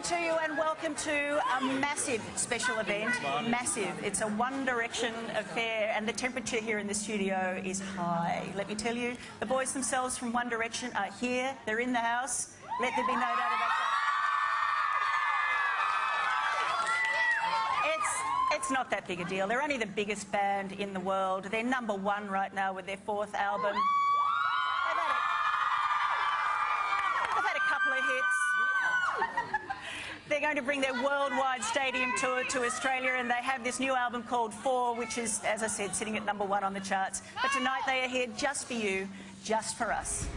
morning to you and welcome to a massive special event. Massive. It's a One Direction affair and the temperature here in the studio is high. Let me tell you, the boys themselves from One Direction are here. They're in the house. Let there be no doubt about that. It's not that big a deal. They're only the biggest band in the world. They're #1 right now with their 4th album. They've had a couple of hits. They're going to bring their worldwide stadium tour to Australia and they have this new album called 4, which is, as I said, sitting at #1 on the charts. But tonight they are here just for you, just for us.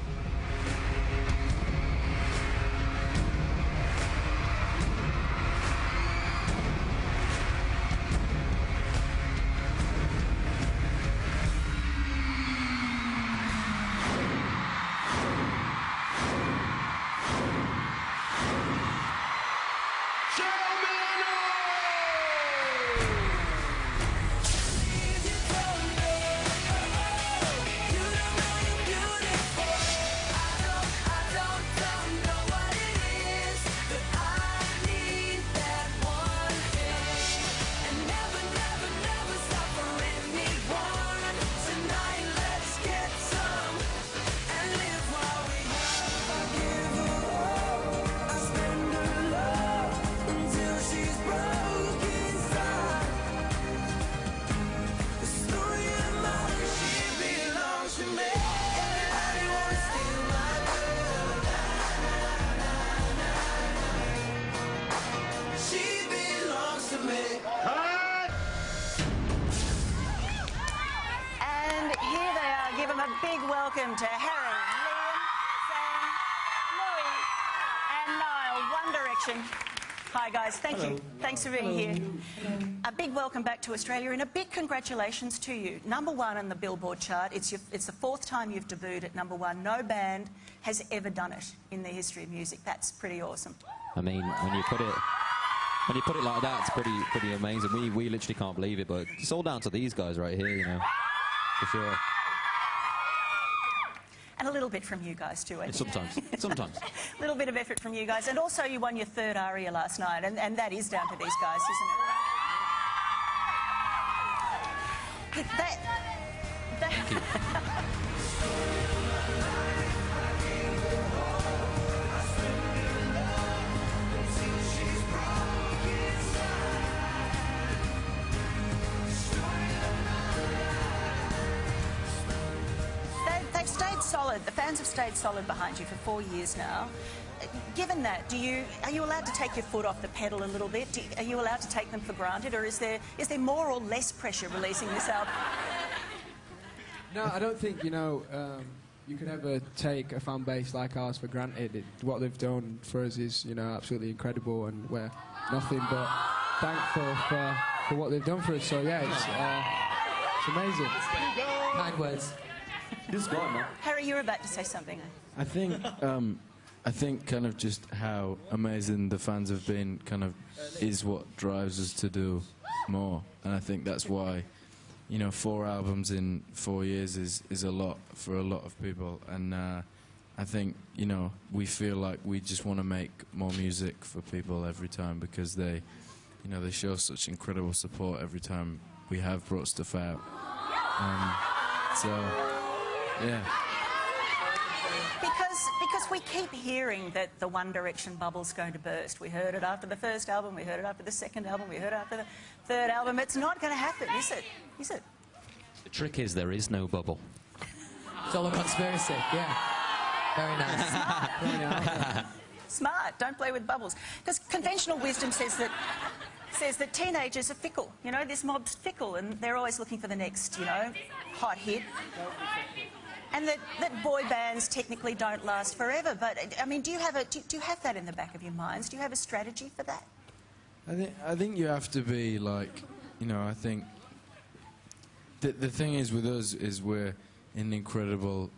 Big welcome to Harry, Liam, Sam, Louis and Niall, One Direction. Hi guys, thank you. Thanks for being here. A big welcome back to Australia and a big congratulations to you. #1 on the Billboard chart. It's the 4th time you've debuted at #1. No band has ever done it in the history of music. That's pretty awesome. I mean, when you put it like that, it's pretty amazing. We literally can't believe it, but it's all down to these guys right here, you know, for sure. And a little bit from you guys too, I think. Sometimes. A little bit of effort from you guys. And also you won your 3rd ARIA last night, and that is down to these guys, isn't it? Thank you. Stayed solid. The fans have stayed solid behind you for 4 years now. Given that, are you allowed to take your foot off the pedal a little bit? Are you allowed to take them for granted, or is there more or less pressure releasing this album? No, I don't think, you could ever take a fan base like ours for granted. What they've done for us is, absolutely incredible, and we're nothing but thankful for what they've done for us. So yeah, it's amazing. Kind words. This guy, man. Harry, you're about to say something. I think kind of just how amazing the fans have been is what drives us to do more. And I think that's why, 4 albums in 4 years is a lot for a lot of people. And I think, we feel like we just want to make more music for people every time because they show such incredible support every time we have brought stuff out. Yeah. Because we keep hearing that the One Direction bubble's going to burst. We heard it after the 1st album, we heard it after the 2nd album, we heard it after the 3rd album. It's not going to happen, is it? Is it? The trick is there is no bubble. It's all a conspiracy, yeah. Very nice. Very nice. Smart, don't play with bubbles. Because conventional wisdom says that teenagers are fickle. This mob's fickle and they're always looking for the next, hot hit. And that boy bands technically don't last forever. But, I mean, do you have that in the back of your minds? Do you have a strategy for that? I think you have to be like, I think the thing is with us is we're in an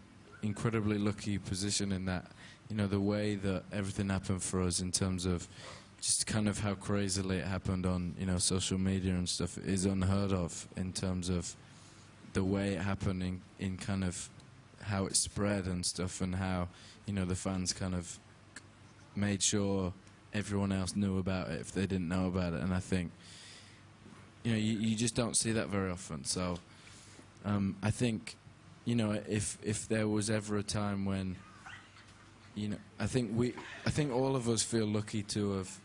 incredibly lucky position in that, the way that everything happened for us in terms of just kind of how crazily it happened on, social media and stuff is unheard of in terms of the way it happened in kind of how it spread and stuff, and how, the fans kind of made sure everyone else knew about it if they didn't know about it. And I think, you know, you just don't see that very often. So I think, you know, if there was ever a time when, you know, I think all of us feel lucky to have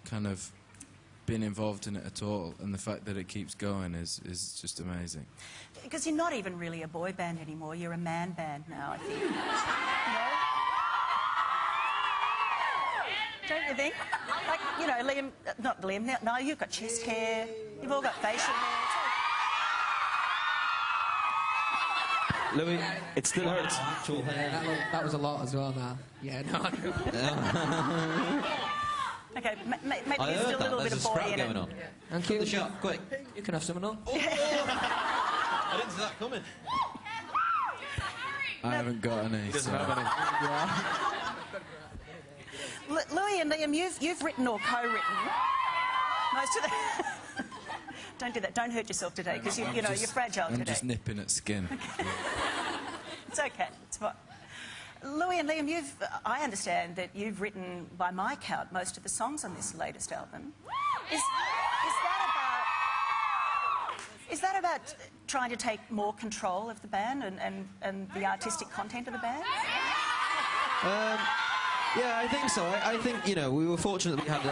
kind of been involved in it at all, and the fact that it keeps going is just amazing. Because you're not even really a boy band anymore, you're a man band now, I think. You know? Don't you think? Like, you know, Liam, not Liam, no, you've got chest hair, you've all got facial hair. Louis, it still hurts. That was a lot as well now. Yeah, no. Okay, maybe I there's heard still a little that. bit There's of a boy scrap in going it. on. Thank you. The shot, quick. You can have some on. I didn't see that coming. I haven't got any. He doesn't so- have any. Louis and Liam, you've written or co-written most of the... Don't do that. Don't hurt yourself today, because you know you're fragile I'm today. just nipping at skin. It's okay. It's fine. Louis and Liam, I understand that you've written, by my count, most of the songs on this latest album. Is that about trying to take more control of the band and the artistic content of the band? Yeah, I think so. I think, you know, we were fortunate that we had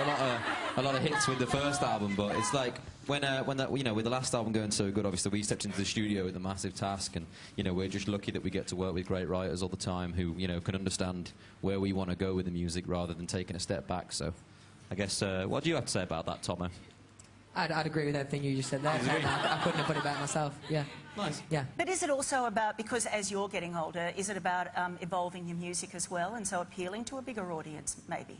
a lot of hits with the first album, but it's like when that, you know, with the last album going so good, obviously we stepped into the studio with a massive task, and you know, we're just lucky that we get to work with great writers all the time who, you know, can understand where we want to go with the music rather than taking a step back. So I guess what do you have to say about that, Tomo? I'd agree with everything you just said there. I couldn't have put it better myself. Yeah. Nice. Yeah. But is it also about, because as you're getting older, is it about evolving your music as well, and so appealing to a bigger audience, maybe?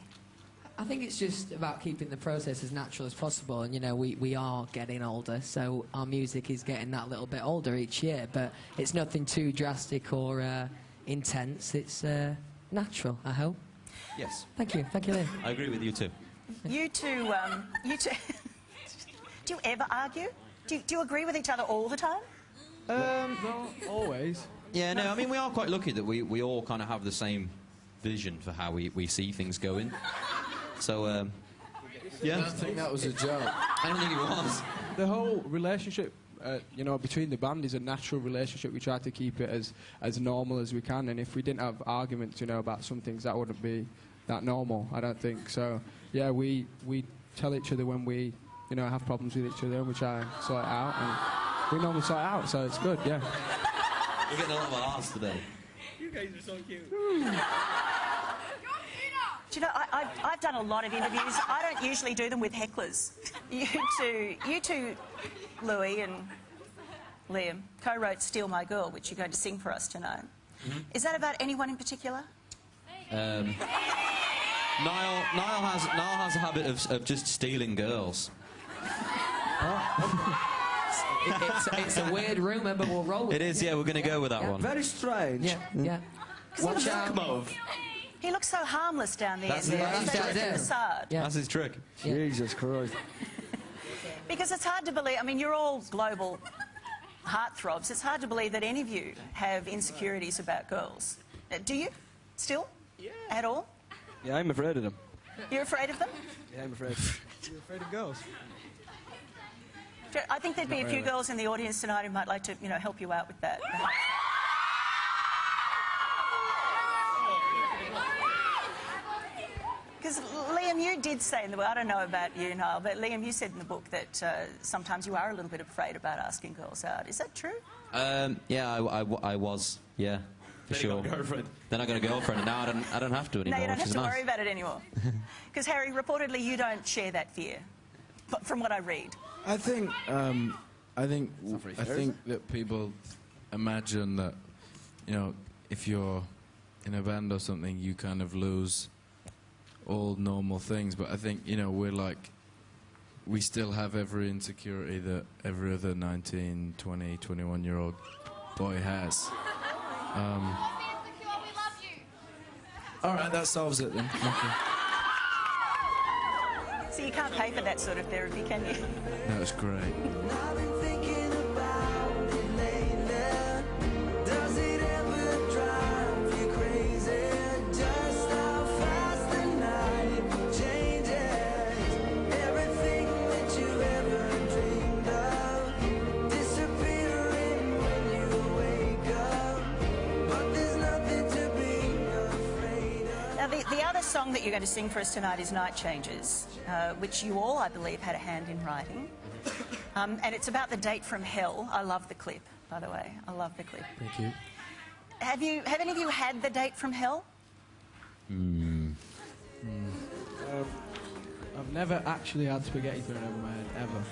I think it's just about keeping the process as natural as possible. And, you know, we are getting older, so our music is getting that little bit older each year. But it's nothing too drastic or intense. It's natural, I hope. Yes. Thank you. Thank you, Liam. I agree with you too. You two... Do you ever argue? Do you agree with each other all the time? No, always. Yeah, no, I mean, we are quite lucky that we all kind of have the same vision for how we see things going. So, yeah. I think that was a joke. I don't think it was. The whole relationship, you know, between the band is a natural relationship. We try to keep it as normal as we can, and if we didn't have arguments, you know, about some things, that wouldn't be that normal, I don't think. So, yeah, we tell each other when we, you know, have problems with each other, and we try and sort it out, and we normally sort it out, so it's good, yeah. We're getting a lot of laughs today. You guys are so cute. Do you know, I've done a lot of interviews. I don't usually do them with hecklers. You two, Louis and Liam, co-wrote Steal My Girl, which you're going to sing for us tonight. Mm-hmm. Is that about anyone in particular? Niall has a habit of just stealing girls. It's a weird rumour, but we'll roll with it. It is, yeah, we're going to go with that one. Very strange. Yeah, yeah. Watch out. He looks so harmless down there. That's in it. the He's down there. facade. Yeah. That's his trick. Yeah. Jesus Christ. Because it's hard to believe, I mean, you're all global heartthrobs. It's hard to believe that any of you have insecurities about girls. Do you? Still? Yeah. At all? Yeah, I'm afraid of them. You're afraid of them? Yeah, I'm afraid. You're afraid of girls? I think there'd be a few girls in the audience tonight who might like to, you know, help you out with that. Because Liam, you did say in the book, I don't know about you, Niall, but Liam, you said in the book that sometimes you are a little bit afraid about asking girls out. Is that true? Yeah, I was, yeah, for sure. Then I got a girlfriend, and now I don't have to anymore, No, you don't which have is to nice. worry about it anymore. Because, Harry, reportedly you don't share that fear, but from what I read. I think that people imagine that, you know, if you're in a band or something, you kind of lose all normal things. But I think, you know, we still have every insecurity that every other 19, 20, 21-year-old boy has. All right, that solves it then. Thank you. So you can't pay for that sort of therapy, can you? That was great. Change song that you're going to sing for us tonight is Night Changes, which you all, I believe, had a hand in writing. And it's about the date from hell. I love the clip, by the way. I love the clip. Thank you. Have any of you had the date from hell? I've never actually had spaghetti thrown over my head, ever.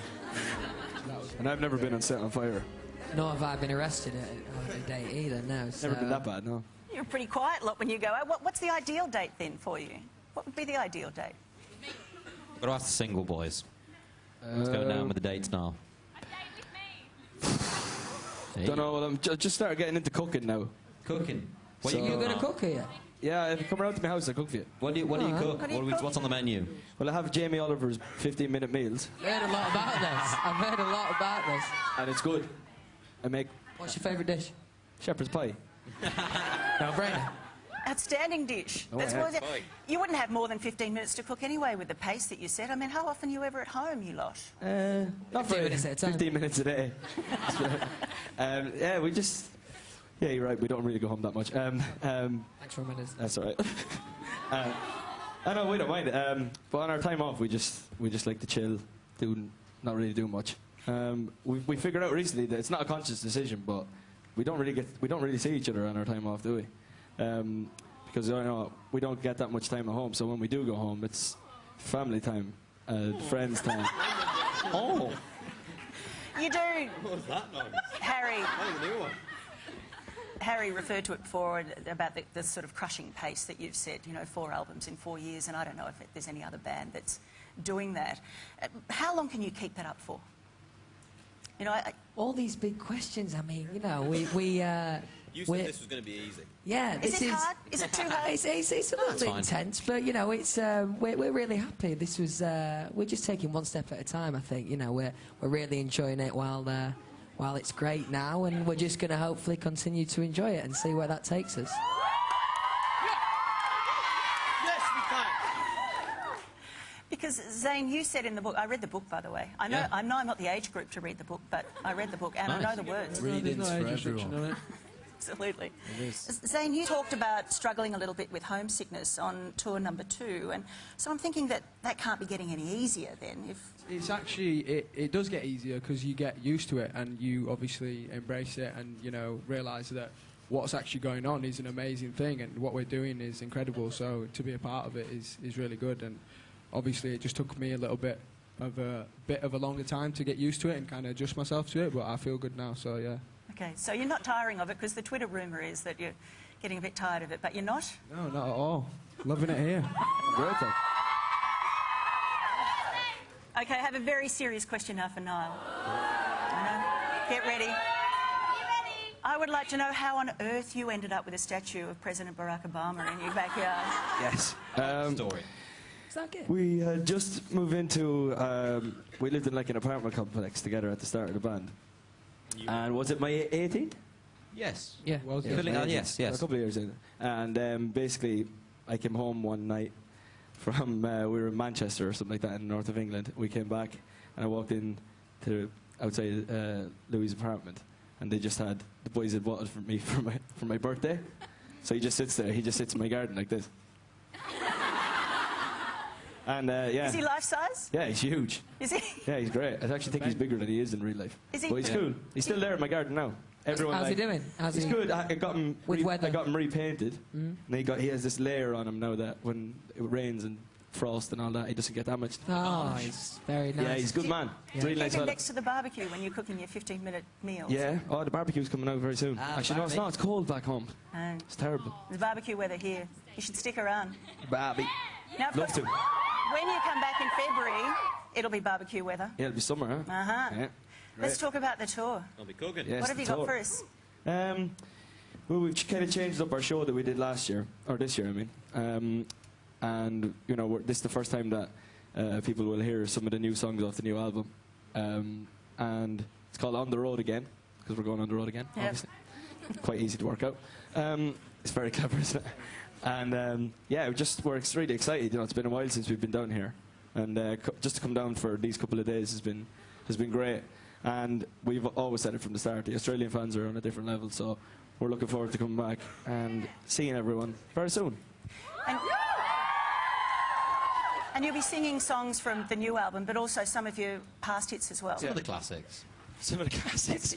That was And I've never been on set on fire. Nor have I been arrested at a date either, no. So. Never been that bad, no. You're a pretty quiet lot when you go out. What's the ideal date then for you? What would be the ideal date? I've got to ask the single boys. What's going down with the dates now? Hey. Don't know, well, I'm just started getting into cooking now. Cooking. What So- are you You're cooking? going to cook here? Yeah, if you come around to my house, I cook for you. What do you cook? What do you cook? What's on the menu? Well, I have Jamie Oliver's 15-minute meals, I've heard a lot about this. I've heard a lot about this. and it's good. I make What's your favourite dish? shepherd's pie. No brainer. Outstanding dish. Oh, That's yeah. what it- You wouldn't have more than 15 minutes to cook anyway with the pace that you set. I mean, how often are you ever at home, you lot? Not 15 minutes at a time. 15 minutes a day. Yeah, we just... Yeah, you're right, we don't really go home that much. Thanks for a minute. That's all right. I know, we don't mind. But on our time off, we just like to chill, not really do much. We figured out recently that it's not a conscious decision, but we don't really see each other on our time off, do we? Because we don't get that much time at home. So when we do go home, it's family time, friends time. Oh, You do. What was that noise? Harry, That was a new one. Harry referred to it before about the sort of crushing pace that you've set, 4 albums in 4 years, and I don't know if there's any other band that's doing that. How long can you keep that up for? All these big questions, I mean, we You we're- said this was going to be easy. yeah, Is this it hard? Is it too hard? It's a little bit fine. intense, but it's we're really happy. This was we're just taking one step at a time. I think we're really enjoying it while it's great now, and we're just going to hopefully continue to enjoy it and see where that takes us. Because, Zane, you said in the book, I read the book, by the way. I know, Yeah. I'm not the age group to read the book, but I read the book and I know the words. Reading's for restriction everyone. on it. Absolutely. It is. Zane, you talked about struggling a little bit with homesickness on tour number 2, and so I'm thinking that can't be getting any easier then. It's actually, it does get easier because you get used to it and you obviously embrace it and, realise that what's actually going on is an amazing thing and what we're doing is incredible. So to be a part of it is really good. And obviously it just took me a bit of a longer time to get used to it and kind of adjust myself to it, but I feel good now, so yeah. Okay, so you're not tiring of it because the Twitter rumour is that you're getting a bit tired of it, but you're not? No, not at all. Loving it here. great though. Okay, I have a very serious question now for Niall. Get ready. I would like to know how on earth you ended up with a statue of President Barack Obama in your backyard. Yes. Story. Is that good? We had just moved into... we lived in like an apartment complex together at the start of the band. And was it my 18th? Yes. Yeah. Well, Yeah, Filling my out, 18th. yes, yes. A couple of years in. And basically, I came home one night from... we were in Manchester or something like that in the north of England. We came back and I walked in to outside Louis' apartment and they just had... The boys had bought it for me for my birthday. So he just sits there. He just sits in my garden like this. And yeah. Is he life size? Yeah, he's huge. Is he? Yeah, he's great. I actually think he's bigger than he is in real life. Is he? But he's cool. He's still there in my garden now. Everyone How's he doing? How's he's he? good. I got him. With weather? I got him repainted. And he has this layer on him now that when it rains and frost and all that, he doesn't get damaged. Oh, he's very nice. Yeah, he's a good man. Yeah. Really Keep nice him fella. next to the barbecue when you're cooking your 15-minute meals. Yeah. Oh, the barbecue's coming out very soon. Actually, no, it's not. It's cold back home. And It's terrible. the barbecue weather here. You should stick around. Barbie. Now, of Love course, to. when you come back in February, it'll be barbecue weather. Yeah, it'll be summer, huh? Uh-huh. Yeah. Let's talk about the tour. I'll be cooking. Yes, What have the you got tour. for us? Well, we've kind of changed up our show that we did last year, or this year, I mean. And, this is the first time that people will hear some of the new songs off the new album. And it's called On the Road Again, because we're going on the road again, Yep. obviously. Quite easy to work out. It's very clever, isn't it? And, yeah, we're really excited. It's been a while since we've been down here. And just to come down for these couple of days has been great. And we've always said it from the start, the Australian fans are on a different level, so we're looking forward to coming back and seeing everyone very soon. And And you'll be singing songs from the new album, but also some of your past hits as well. Some of the classics. Some of the classics.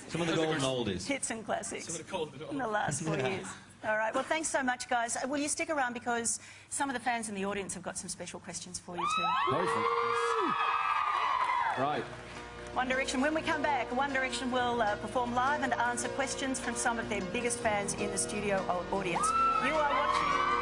Some of the golden oldies. Hits and classics in the last 4 years. All right, well, thanks so much, guys. Will you stick around because some of the fans in the audience have got some special questions for you too. Perfect. Right. One Direction, when we come back, One Direction will perform live and answer questions from some of their biggest fans in the studio audience. You are watching